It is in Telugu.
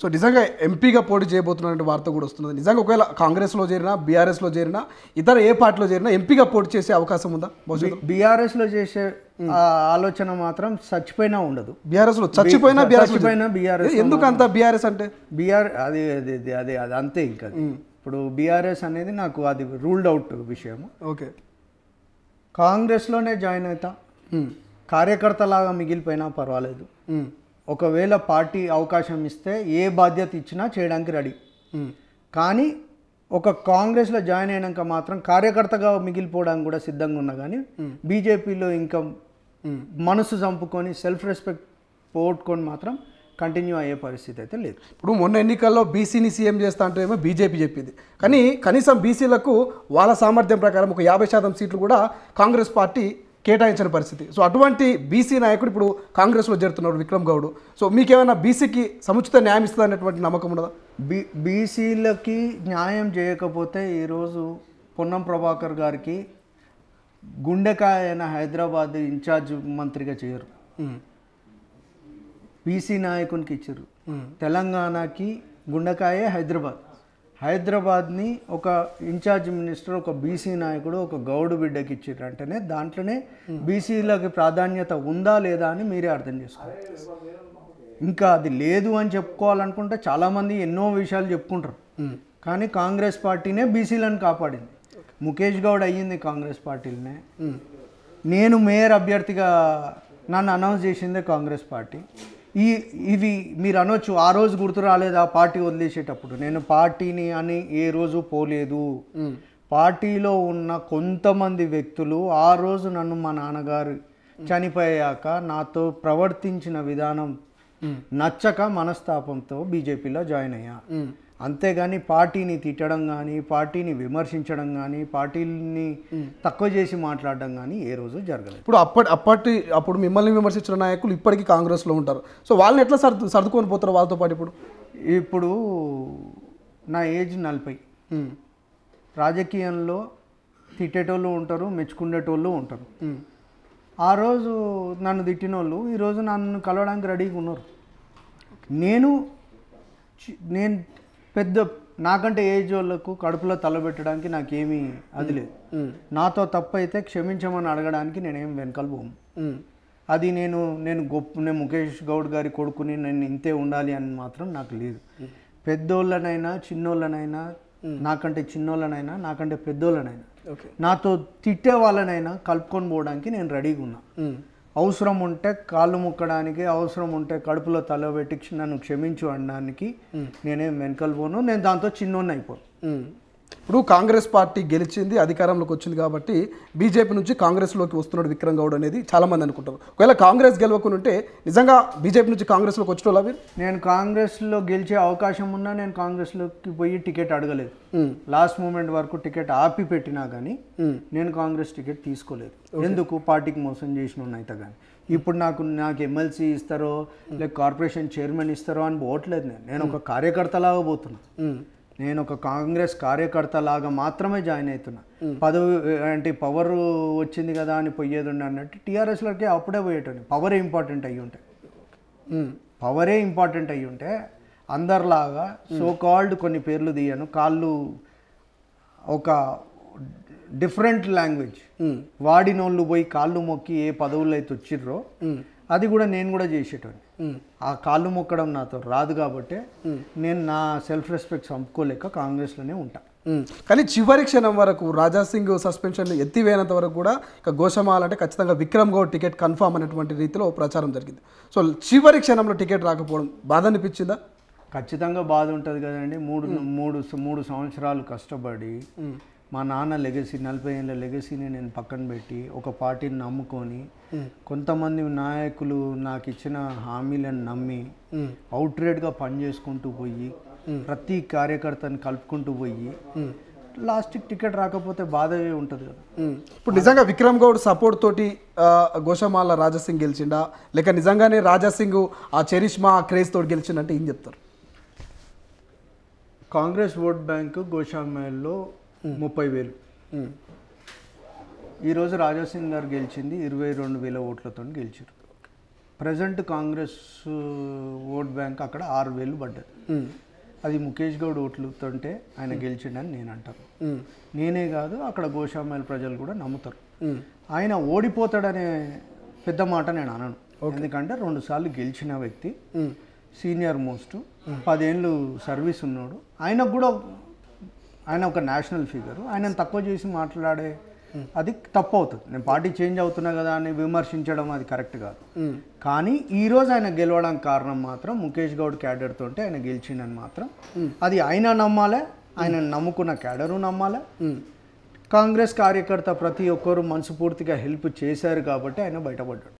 సో నిజంగా ఎంపీగా పోటీ చేయబోతున్నటువంటి వార్త కూడా వస్తున్నది. నిజంగా ఒకవేళ కాంగ్రెస్లో చేరినా, బీఆర్ఎస్లో చేరినా, ఇతర ఏ పార్టీలో చేరినా ఎంపీగా పోటీ చేసే అవకాశం ఉందా? బీఆర్ఎస్లో చేసే ఆలోచన మాత్రం చచ్చిపోయినా ఉండదు. బీఆర్ఎస్లో చచ్చిపోయినా బీఆర్ఎస్ ఎందుకు అంత బీఆర్ఎస్ అంటే అది అది అది అది అంతే. ఇంకా ఇప్పుడు బీఆర్ఎస్ అనేది నాకు అది రూల్డ్ అవుట్ విషయం. ఓకే, కాంగ్రెస్లోనే జాయిన్ అవుతా, కార్యకర్తలాగా మిగిలిపోయినా పర్వాలేదు. ఒకవేళ పార్టీ అవకాశం ఇస్తే ఏ బాధ్యత ఇచ్చినా చేయడానికి రెడీ. కానీ ఒక కాంగ్రెస్లో జాయిన్ అయినాక మాత్రం కార్యకర్తగా మిగిలిపోవడానికి కూడా సిద్ధంగా ఉన్నా. కానీ బీజేపీలో ఇంకా మనసు చంపుకొని సెల్ఫ్ రెస్పెక్ట్ పోగొట్టుకొని మాత్రం కంటిన్యూ అయ్యే పరిస్థితి అయితే లేదు. ఇప్పుడు మొన్న ఎన్నికల్లో బీసీని సీఎం చేస్తా అంటే ఏమో బీజేపీ చెప్పింది, కానీ కనీసం బీసీలకు వాళ్ళ సామర్థ్యం ప్రకారం ఒక 50% సీట్లు కూడా కాంగ్రెస్ పార్టీ కేటాయించిన పరిస్థితి. సో అటువంటి బీసీ నాయకుడు ఇప్పుడు కాంగ్రెస్లో చేరుతున్నాడు విక్రమ్ గౌడ్. సో మీకేమైనా బీసీకి సముచిత న్యాయం ఇస్తుంది అనేటువంటి నమ్మకం ఉండదా? బీసీలకి న్యాయం చేయకపోతే ఈరోజు పొన్నం ప్రభాకర్ గారికి గుండెకాయ అయిన హైదరాబాద్ ఇన్ఛార్జ్ మంత్రిగా చేయరు, బీసీ నాయకునికి ఇచ్చారు. తెలంగాణకి గుండెకాయే హైదరాబాద్ని ఒక ఇన్ఛార్జ్ మినిస్టర్, ఒక బీసీ నాయకుడు, ఒక గౌడు బిడ్డకి ఇచ్చారు అంటేనే దాంట్లోనే బీసీలకి ప్రాధాన్యత ఉందా లేదా అని మీరే అర్థం చేసుకోవాలి. ఇంకా అది లేదు అని చెప్పుకోవాలనుకుంటే చాలామంది ఎన్నో విషయాలు చెప్పుకుంటారు, కానీ కాంగ్రెస్ పార్టీనే బీసీలను కాపాడింది. ముఖేష్ గౌడ్ అయ్యింది కాంగ్రెస్ పార్టీలనే. నేను మేయర్ అభ్యర్థిగా నన్ను అనౌన్స్ చేసిందే కాంగ్రెస్ పార్టీ. ఇవి మీరు అనొచ్చు, ఆ రోజు గుర్తు రాలేదు ఆ పార్టీ వదిలేసేటప్పుడు. నేను పార్టీని అని ఏ రోజు పోలేదు. పార్టీలో ఉన్న కొంతమంది వ్యక్తులు ఆ రోజు నన్ను మా నాన్నగారు చనిపోయాక నాతో ప్రవర్తించిన విధానం నచ్చక మనస్తాపంతో బీజేపీలో జాయిన్ అయ్యా. అంతేగాని పార్టీని తిట్టడం కానీ, పార్టీని విమర్శించడం కానీ, పార్టీని తక్కువ చేసి మాట్లాడడం కానీ ఏ రోజు జరగలేదు. ఇప్పుడు అప్పుడు మిమ్మల్ని విమర్శించిన నాయకులు ఇప్పటికీ కాంగ్రెస్లో ఉంటారు. సో వాళ్ళని ఎట్లా సర్దుకొని పోతారు వాళ్ళతో పాటు? ఇప్పుడు నా ఏజ్ 40. రాజకీయంలో తిట్టేటోళ్ళు ఉంటారు, మెచ్చుకునేటోళ్ళు ఉంటారు. ఆ రోజు నన్ను తిట్టిన వాళ్ళు ఈరోజు నన్ను కలవడానికి రెడీగా ఉన్నారు. నేను పెద్ద నాకంటే ఏజ్ వాళ్ళకు కడుపులో తలబెట్టడానికి నాకేమీ అది లేదు. నాతో తప్పు అయితే క్షమించమని అడగడానికి నేనేం వెనకాల పోను. అది నేను ముఖేష్ గౌడ్ గారి కొడుకుని నేను ఇంతే ఉండాలి అని మాత్రం నాకు లేదు. పెద్దోళ్ళనైనా చిన్నోళ్ళనైనా, నాకంటే చిన్నోళ్ళనైనా, నాకంటే పెద్దోళ్ళనైనా, నాతో తిట్టే వాళ్ళనైనా కలుపుకొని పోవడానికి నేను రెడీగా ఉన్నా. అవసరం ఉంటే కాళ్ళు ముక్కడానికి, అవసరం ఉంటే కడుపులో తలబెట్టి నన్ను క్షమించు అనడానికి నేనేం వెనకలు పోను. నేను దాంతో చిన్నోన్ని అయిపోను. ఇప్పుడు కాంగ్రెస్ పార్టీ గెలిచింది, అధికారంలోకి వచ్చింది కాబట్టి బీజేపీ నుంచి కాంగ్రెస్లోకి వస్తున్నాడు విక్రమ్ గౌడ్ అనేది చాలామంది అనుకుంటారు. ఒకవేళ కాంగ్రెస్ గెలవకుండా ఉంటే నిజంగా బీజేపీ నుంచి కాంగ్రెస్లోకి వచ్చిన వాళ్ళు నేను కాంగ్రెస్లో గెలిచే అవకాశం ఉన్నా నేను కాంగ్రెస్లోకి పోయి టికెట్ అడగలేదు. లాస్ట్ మూమెంట్ వరకు టికెట్ ఆపి పెట్టినా కానీ నేను కాంగ్రెస్ టికెట్ తీసుకోలేదు. ఎందుకు? పార్టీకి మోసం చేసిన అయితే కానీ. ఇప్పుడు నాకు ఎమ్మెల్సీ ఇస్తారో లేక కార్పొరేషన్ చైర్మన్ ఇస్తారో అని పోవట్లేదు. నేను ఒక కార్యకర్తలాగా పోతున్నా. నేను ఒక కాంగ్రెస్ కార్యకర్తలాగా మాత్రమే జాయిన్ అవుతున్నా. పదవి అంటే పవర్ వచ్చింది కదా అని పోయేది అన్నట్టు టీఆర్ఎస్లోకి అప్పుడే పోయేటోని. పవరే ఇంపార్టెంట్ అయ్యి ఉంటే అందరిలాగా సో కాల్డ్ కొన్ని పేర్లు తీయను, కాళ్ళు ఒక డిఫరెంట్ లాంగ్వేజ్ వాడినోళ్ళు పోయి కాళ్ళు మొక్కి ఏ పదవులు అయితే వచ్చిర్రో అది కూడా నేను కూడా చేసేటోని. ఆ కాళ్ళు మొక్కడం నాతో రాదు కాబట్టి నేను నా సెల్ఫ్ రెస్పెక్ట్ చంపుకోలేక కాంగ్రెస్లోనే ఉంటా. కానీ చివరి క్షణం వరకు రాజాసింగ్ సస్పెన్షన్ ఎత్తివేయనంత వరకు కూడా ఇక గోషమాల్ అంటే ఖచ్చితంగా విక్రమ్ గౌడ్ టికెట్ కన్ఫామ్ అనేటువంటి రీతిలో ప్రచారం జరిగింది. సో చివరి క్షణంలో టికెట్ రాకపోవడం బాధ అనిపించిందా? ఖచ్చితంగా బాధ ఉంటుంది కదండి. మూడు సంవత్సరాలు కష్టపడి మా నాన్న లెగసీ 40 ఏళ్ళ లెగసీని నేను పక్కన పెట్టి ఒక పార్టీని నమ్ముకొని కొంతమంది నాయకులు నాకు ఇచ్చిన హామీలను నమ్మి అవుట్రేట్గా పనిచేసుకుంటూ పోయి ప్రతి కార్యకర్తని కలుపుకుంటూ పోయి లాస్ట్కి టికెట్ రాకపోతే బాధే ఉంటుంది కదా. ఇప్పుడు నిజంగా విక్రమ్ గౌడ్ సపోర్ట్ తోటి గోషమాల రాజాసింగ్ గెలిచిండా లేక నిజంగానే రాజాసింగ్ ఆ చరిష్మా ఆ క్రేజ్ తోటి గెలిచిందంటే ఏం చెప్తారు? కాంగ్రెస్ ఓట్ బ్యాంకు గోషామాల్లో 30,000. ఈరోజు రాజాసింగ్ గారు గెలిచింది 22,000 ఓట్లతో గెలిచారు. ప్రజెంట్ కాంగ్రెస్ ఓట్ బ్యాంక్ అక్కడ 6,000 పడ్డది. అది ముఖేష్ గౌడ్ ఓట్లుతుంటే ఆయన గెలిచిండని నేను అంటాను. నేనే కాదు, అక్కడ గోషామైల్ ప్రజలు కూడా నమ్ముతారు. ఆయన ఓడిపోతాడనే పెద్ద మాట నేను అనను. ఎందుకంటే 2 సార్లు గెలిచిన వ్యక్తి, సీనియర్ మోస్ట్, 10 ఏళ్ళు సర్వీస్ ఉన్నాడు. ఆయనకు కూడా ఆయన ఒక నేషనల్ ఫిగర్. ఆయనను తక్కువ చేసి మాట్లాడే అది తప్పు అవుతుంది. నేను పార్టీ చేంజ్ అవుతున్నా కదా అని విమర్శించడం అది కరెక్ట్ కాదు. కానీ ఈరోజు ఆయన గెలవడానికి కారణం మాత్రం ముఖేష్ గౌడ్ క్యాడర్తో ఆయన గెలిచిండని మాత్రం అది ఆయన నమ్మాలి, ఆయన నమ్ముకున్న క్యాడరు నమ్మాలి. కాంగ్రెస్ కార్యకర్త ప్రతి ఒక్కరు మనస్ఫూర్తిగా హెల్ప్ చేశారు కాబట్టి ఆయన బయటపడ్డాడు.